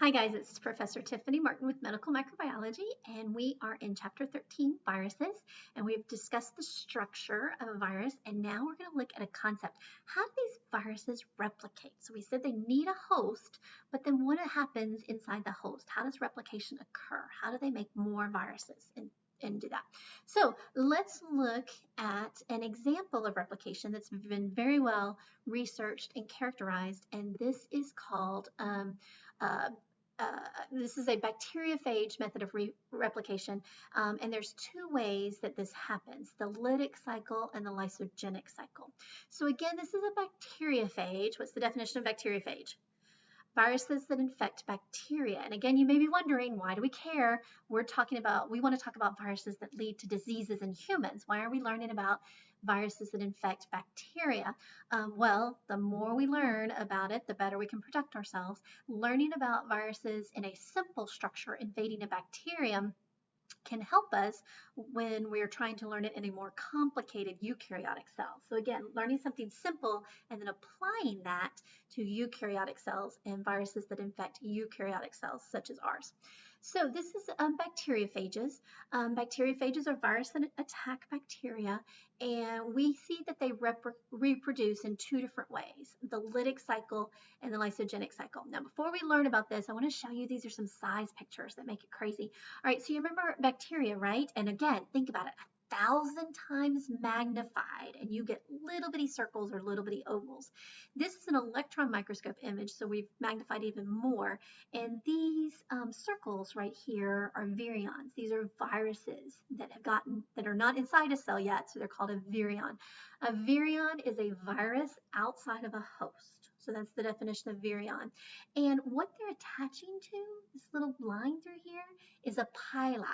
Hi guys, it's Professor Tiffany Martin with Medical Microbiology, and we are in Chapter 13, Viruses, and we've discussed the structure of a virus, and now we're going to look at a concept. How do these viruses replicate? So we said they need a host, but then what happens inside the host? How does replication occur? How do they make more viruses and do that? So let's look at an example of replication that's been very well researched and characterized, and this is called uh, this is a bacteriophage method of replication, and there's two ways that this happens, the lytic cycle and the lysogenic cycle. So again, this is a bacteriophage. What's the definition of bacteriophage? Viruses that infect bacteria. And again, you may be wondering, why do we care? We want to talk about viruses that lead to diseases in humans. Why are we learning about viruses that infect bacteria? Well, the more we learn about it, the better we can protect ourselves. Learning about viruses in a simple structure invading a bacterium can help us when we're trying to learn it in a more complicated eukaryotic cell. So again, learning something simple and then applying that to eukaryotic cells and viruses that infect eukaryotic cells such as ours. So this is bacteriophages. Bacteriophages are viruses that attack bacteria, and we see that they reproduce in two different ways, the lytic cycle and the lysogenic cycle. Now, before we learn about this, I want to show you, these are some size pictures that make it crazy. All right, so you remember bacteria, right? And again, think about it, 1,000 times magnified, and you get little bitty circles or little bitty ovals. This is an electron microscope image, so we've magnified even more. And these circles right here are virions. These are viruses that are not inside a cell yet, so they're called a virion. A virion is a virus outside of a host. So that's the definition of virion. And what they're attaching to, this little line through here, is a pili.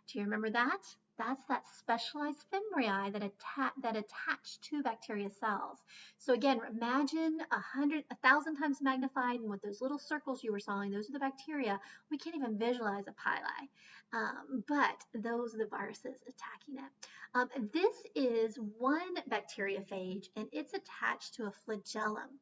Do you remember that? That's that specialized fimbriae that attach to bacteria cells. So again, imagine 1,000 times magnified, and with those little circles you were sawing, those are the bacteria. We can't even visualize a pili, but those are the viruses attacking it. This is one bacteriophage, and it's attached to a flagellum.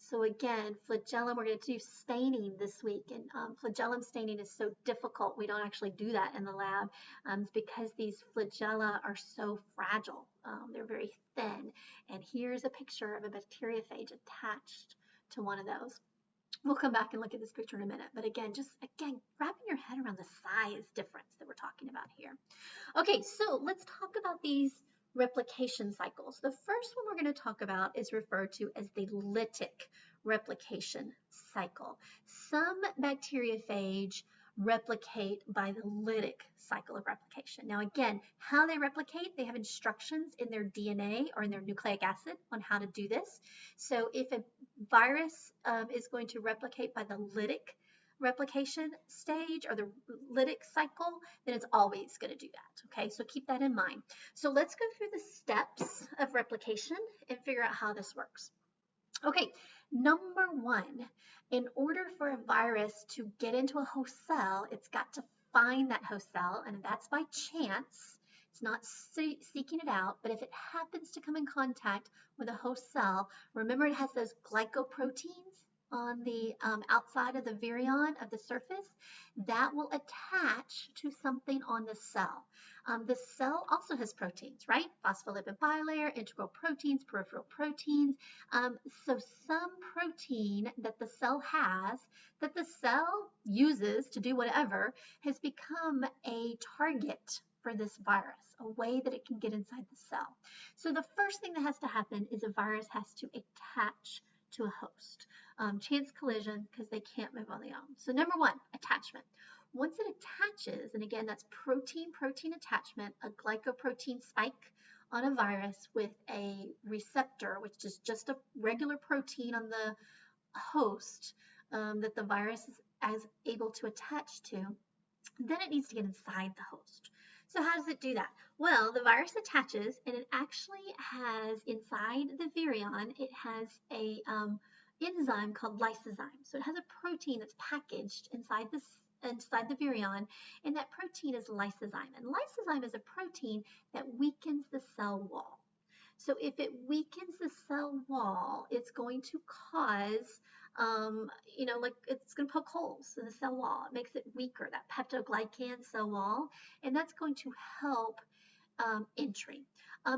So again, flagellum, we're going to do staining this week, and flagellum staining is so difficult. We don't actually do that in the lab. It's because these flagella are so fragile. They're very thin. And here's a picture of a bacteriophage attached to one of those. We'll come back and look at this picture in a minute. But again, wrapping your head around the size difference that we're talking about here. Okay, so let's talk about these replication cycles. The first one we're going to talk about is referred to as the lytic replication cycle. Some bacteriophage replicate by the lytic cycle of replication. Now again, how they replicate, they have instructions in their DNA or in their nucleic acid on how to do this. So if a virus is going to replicate by the lytic replication stage or the lytic cycle, then it's always going to do that. Okay, so keep that in mind. So let's go through the steps of replication and figure out how this works. Okay, number one, in order for a virus to get into a host cell, it's got to find that host cell, and that's by chance. It's not seeking it out, but if it happens to come in contact with a host cell, remember it has those glycoproteins on the outside of the virion of the surface, that will attach to something on the cell. The cell also has proteins, right? Phospholipid bilayer, integral proteins, peripheral proteins. So some protein that the cell has, that the cell uses to do whatever, has become a target for this virus, a way that it can get inside the cell. So the first thing that has to happen is a virus has to attach to a host. Chance collision, because they can't move on their own. So number one, attachment. Once it attaches, and again, that's protein-protein attachment, a glycoprotein spike on a virus with a receptor, which is just a regular protein on the host that the virus is able to attach to, then it needs to get inside the host. So how does it do that? Well, the virus attaches, and it actually has inside the virion, it has a enzyme called lysozyme. So it has a protein that's packaged inside the virion, and that protein is lysozyme. And lysozyme is a protein that weakens the cell wall. So if it weakens the cell wall, it's going to cause like it's going to poke holes in the cell wall. It makes it weaker, that peptoglycan cell wall, and that's going to help entry.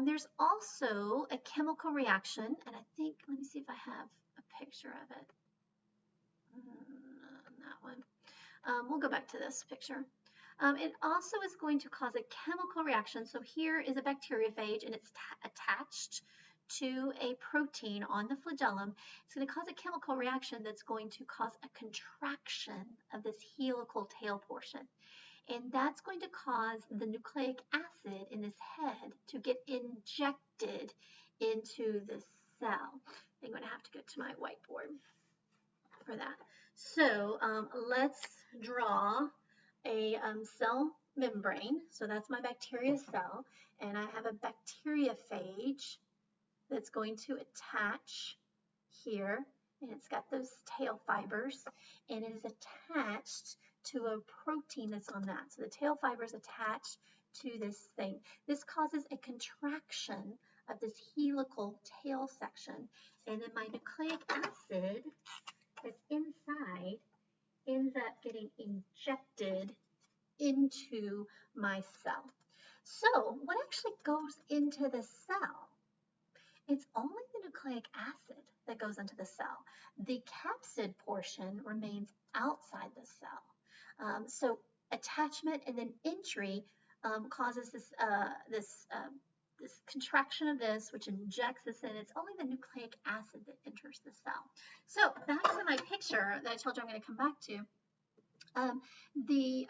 There's also a chemical reaction, and I think, let me see if I have a picture of it. That one. We'll go back to this picture. It also is going to cause a chemical reaction. So here is a bacteriophage, and it's attached to a protein on the flagellum. It's going to cause a chemical reaction that's going to cause a contraction of this helical tail portion. And that's going to cause the nucleic acid in this head to get injected into the cell. I'm going to have to go to my whiteboard for that. So let's draw a cell membrane. So that's my bacteria cell, and I have a bacteriophage that's going to attach here, and it's got those tail fibers, and it is attached to a protein that's on that. So the tail fibers attached to this thing. This causes a contraction of this helical tail section, and then my nucleic acid that's inside ends up getting injected into my cell. So what actually goes into the cell? It's only the nucleic acid that goes into the cell. The capsid portion remains outside the cell. So attachment and then entry causes this contraction of this, which injects this in. It's only the nucleic acid that enters the cell. So back to my picture that I told you I'm going to come back to. The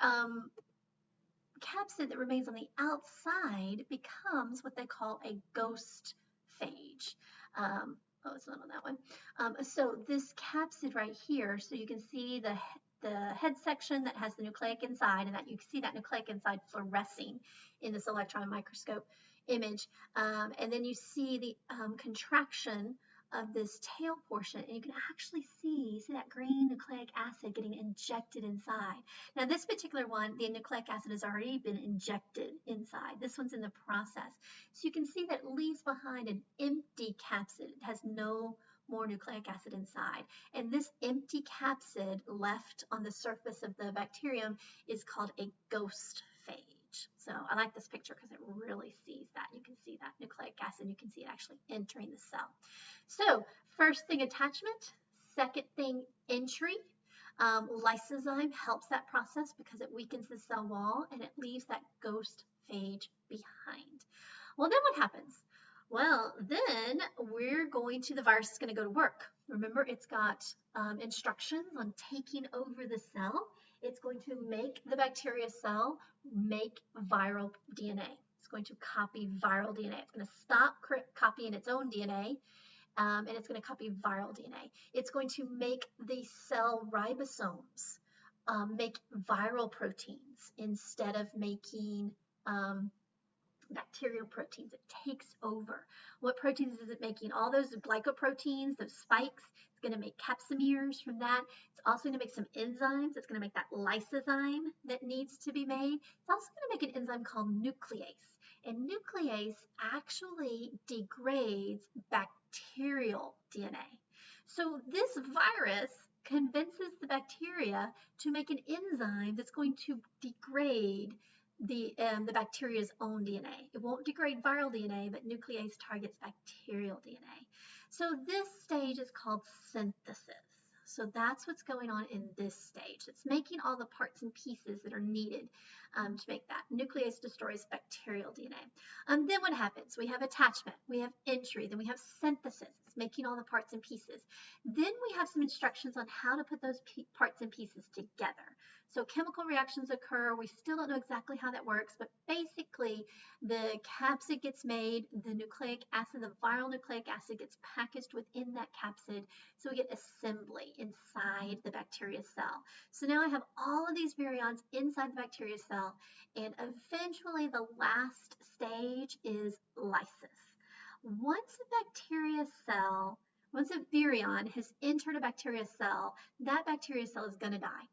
capsid that remains on the outside becomes what they call a ghost phage. It's not on that one. So this capsid right here, so you can see the head section that has the nucleic inside, and that you can see that nucleic inside fluorescing in this electron microscope image. And then you see the contraction of this tail portion, and you can actually see that green nucleic acid getting injected inside. Now this particular one, the nucleic acid has already been injected inside. This one's in the process. So you can see that it leaves behind an empty capsid. It has no more nucleic acid inside. And this empty capsid left on the surface of the bacterium is called a ghost phage. So I like this picture because it really sees that. You can see that nucleic acid. You can see it actually entering the cell. So first thing, attachment. Second thing, entry. Lysozyme helps that process because it weakens the cell wall and it leaves that ghost phage behind. Well, then what happens? Well, then the virus is going to go to work. Remember, it's got instructions on taking over the cell. It's going to make the bacteria cell make viral DNA. It's going to copy viral DNA. It's going to stop copying its own DNA. And it's going to copy viral DNA. It's going to make the cell ribosomes make viral proteins instead of making bacterial proteins. It takes over. What proteins is it making? All those glycoproteins, those spikes. It's going to make capsomeres from that. It's also going to make some enzymes. It's going to make that lysozyme that needs to be made. It's also going to make an enzyme called nuclease. And nuclease actually degrades bacterial DNA. So this virus convinces the bacteria to make an enzyme that's going to degrade the bacteria's own DNA. It won't degrade viral DNA, but nuclease targets bacterial DNA. So this stage is called synthesis. So that's what's going on in this stage. It's making all the parts and pieces that are needed to make that. Nuclease destroys bacterial DNA. Then what happens? We have attachment, we have entry, then we have synthesis. It's making all the parts and pieces. Then we have some instructions on how to put those parts and pieces together. So chemical reactions occur. We still don't know exactly how that works, but basically the capsid gets made, the nucleic acid, the viral nucleic acid gets packaged within that capsid, so we get assembly inside the bacteria cell. So now I have all of these virions inside the bacteria cell, and eventually the last stage is lysis. Once a virion has entered a bacteria cell, that bacteria cell is going to die.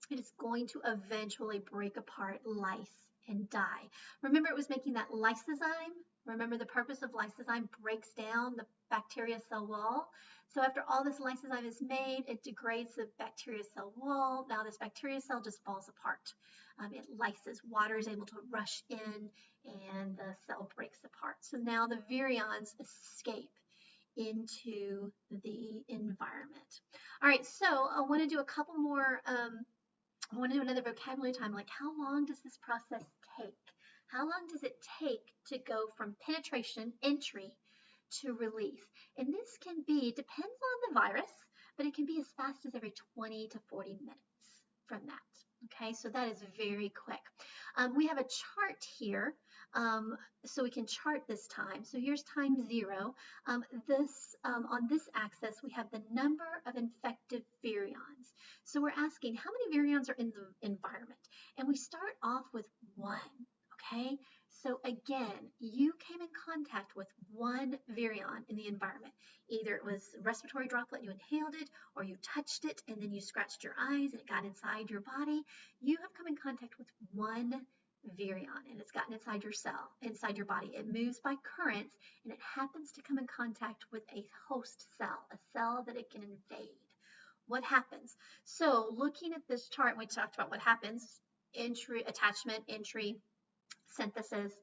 It is going to eventually break apart, lyse and die. Remember, it was making that lysozyme. Remember, the purpose of lysozyme breaks down the bacteria cell wall. So after all this lysozyme is made, it degrades the bacteria cell wall. Now this bacteria cell just falls apart. It lyses. Water is able to rush in and the cell breaks apart. So now the virions escape into the environment. All right, so I want to do a couple more. I want to do another vocabulary time. Like, how long does this process take? How long does it take to go from penetration, entry, to release? And this can be, depends on the virus, but it can be as fast as every 20 to 40 minutes from that. Okay, so that is very quick. We have a chart here, so we can chart this time. So here's time 0. On this axis, we have the number of infected virions. So we're asking how many virions are in the environment, and we start off with 1. Okay, so again, you came in contact with 1 virion in the environment. Either it was a respiratory droplet, you inhaled it, or you touched it and then you scratched your eyes and it got inside your body. You have come in contact with 1 virion and it's gotten inside your cell, inside your body. It moves by currents and it happens to come in contact with a host cell, a cell that it can invade. What happens? So looking at this chart, we talked about what happens: entry, attachment, entry, synthesis,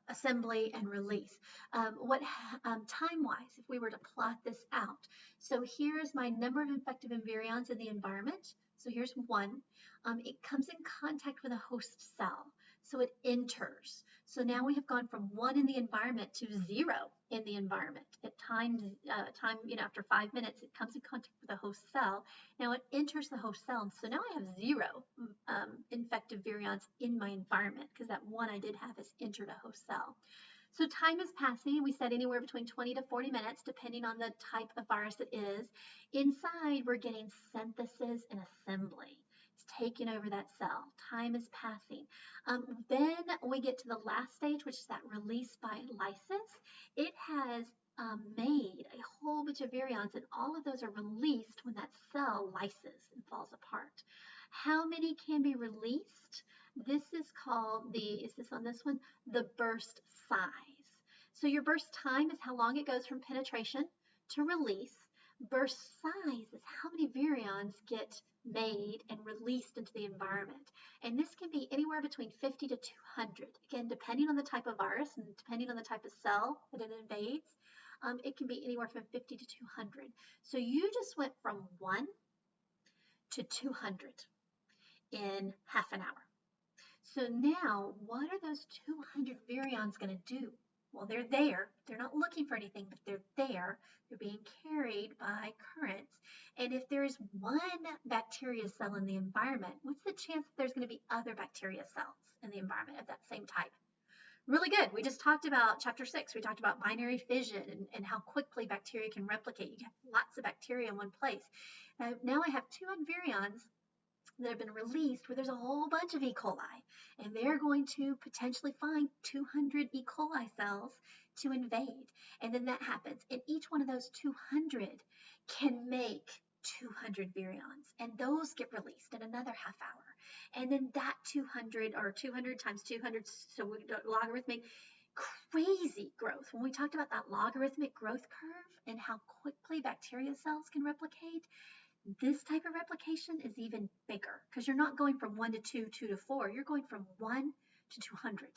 assembly, and release. Time-wise, if we were to plot this out, so here's my number of infective virions in the environment. So here's 1. It comes in contact with a host cell, so it enters. So now we have gone from 1 in the environment to 0 in the environment. At after 5 minutes, it comes in contact with a host cell. Now it enters the host cell, so now I have 0 infective virions in my environment because that 1 I did have has entered a host cell. So time is passing. We said anywhere between 20 to 40 minutes, depending on the type of virus it is. Inside, we're getting synthesis and assembly. It's taking over that cell. Time is passing. Then we get to the last stage, which is that release by lysis. It has made a whole bunch of virions, and all of those are released when that cell lyses and falls apart. How many can be released? This is called is this on this one? The burst size. So your burst time is how long it goes from penetration to release. Burst size is how many virions get made and released into the environment. And this can be anywhere between 50 to 200. Again, depending on the type of virus and depending on the type of cell that it invades, it can be anywhere from 50 to 200. So you just went from 1 to 200 in half an hour. So now, what are those 200 virions going to do? Well, they're there. They're not looking for anything, but they're there. They're being carried by currents. And if there's 1 bacteria cell in the environment, what's the chance that there's going to be other bacteria cells in the environment of that same type? Really good. We just talked about chapter 6. We talked about binary fission and how quickly bacteria can replicate. You have lots of bacteria in one place. Now I have 200 virions that have been released where there's a whole bunch of E. coli, and they're going to potentially find 200 E. coli cells to invade. And then that happens, and each one of those 200 can make 200 virions, and those get released in another half hour. And then that 200, or 200 times 200, so we do logarithmic, crazy growth. When we talked about that logarithmic growth curve and how quickly bacteria cells can replicate, this type of replication is even bigger because you're not going from 1 to 2, 2 to 4. You're going from 1 to 200.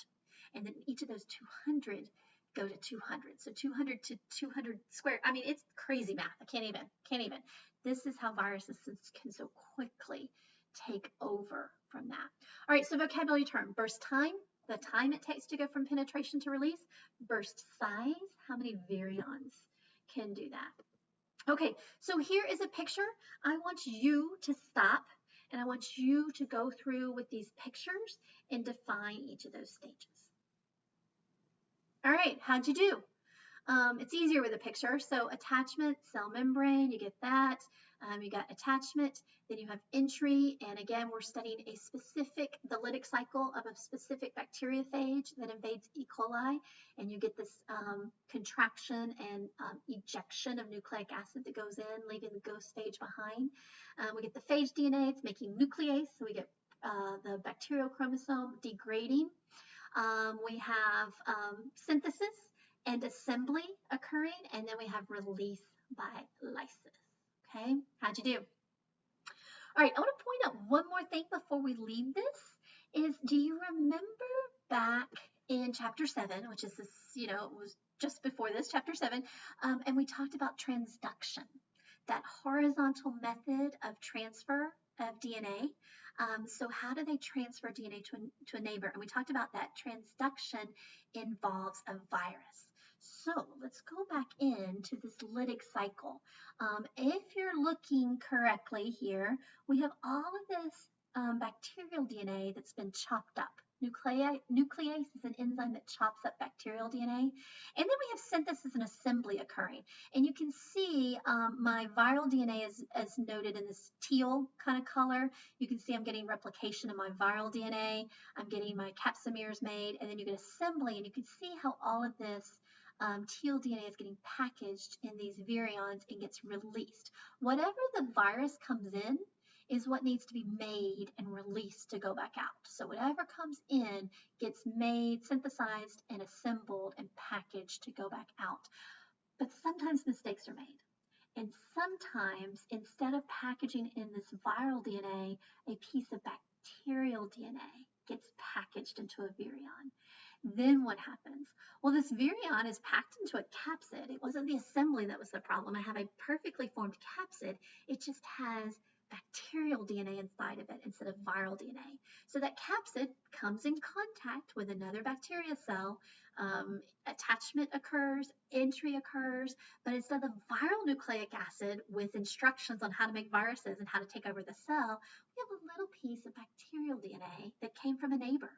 And then each of those 200 go to 200. So 200 to 200 squared. I mean, it's crazy math. I can't even. This is how viruses can so quickly take over from that. All right, so vocabulary term: burst time, the time it takes to go from penetration to release. Burst size, how many virions can do that. Okay, so here is a picture. I want you to stop and I want you to go through with these pictures and define each of those stages. All right, how'd you do? It's easier with a picture. So attachment, cell membrane, you get that. You got attachment, then you have entry, and again, we're studying the Lytic cycle of a specific bacteriophage that invades E. coli, and you get this contraction and ejection of nucleic acid that goes in, leaving the ghost phage behind. We get the phage DNA, it's making nuclease, so we get the bacterial chromosome degrading. We have synthesis and assembly occurring, and then we have release by lysis. Okay, how'd you do? All right, I want to point out one more thing before we leave this is, do you remember back in chapter 7, which is this, it was just before this, chapter 7, and we talked about transduction, that horizontal method of transfer of DNA. So how do they transfer DNA to a neighbor? And we talked about that transduction involves a virus. So let's go back into this lytic cycle. If you're looking correctly here, we have all of this bacterial DNA that's been chopped up. Nuclease is an enzyme that chops up bacterial DNA. And then we have synthesis and assembly occurring. And you can see my viral DNA is as noted in this teal kind of color. You can see I'm getting replication of my viral DNA. I'm getting my capsomeres made. And then you get assembly. And you can see how all of this teal DNA is getting packaged in these virions and gets released. Whatever the virus comes in is what needs to be made and released to go back out. So whatever comes in gets made, synthesized, and assembled and packaged to go back out. But sometimes mistakes are made. And sometimes, instead of packaging in this viral DNA, a piece of bacterial DNA gets packaged into a virion. Then what happens? Well, this virion is packed into a capsid. It wasn't the assembly that was the problem. I have a perfectly formed capsid. It just has bacterial DNA inside of it instead of viral DNA. So that capsid comes in contact with another bacteria cell. Attachment occurs, entry occurs, but instead of viral nucleic acid with instructions on how to make viruses and how to take over the cell, we have a little piece of bacterial DNA that came from a neighbor.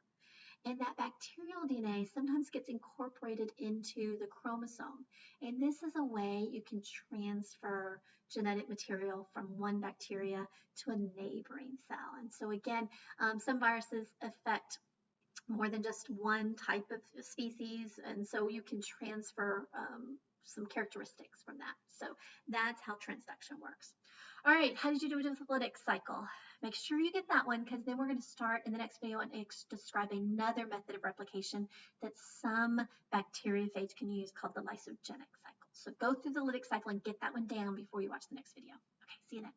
And that bacterial DNA sometimes gets incorporated into the chromosome. And this is a way you can transfer genetic material from one bacteria to a neighboring cell. And so again, some viruses affect more than just one type of species, and so you can transfer some characteristics from that. So that's how transduction works. All right, how did you do with the lytic cycle? Make sure you get that one, because then we're going to start in the next video and describe another method of replication that some bacteriophage can use called the lysogenic cycle. So go through the lytic cycle and get that one down before you watch the next video. Okay, see you then.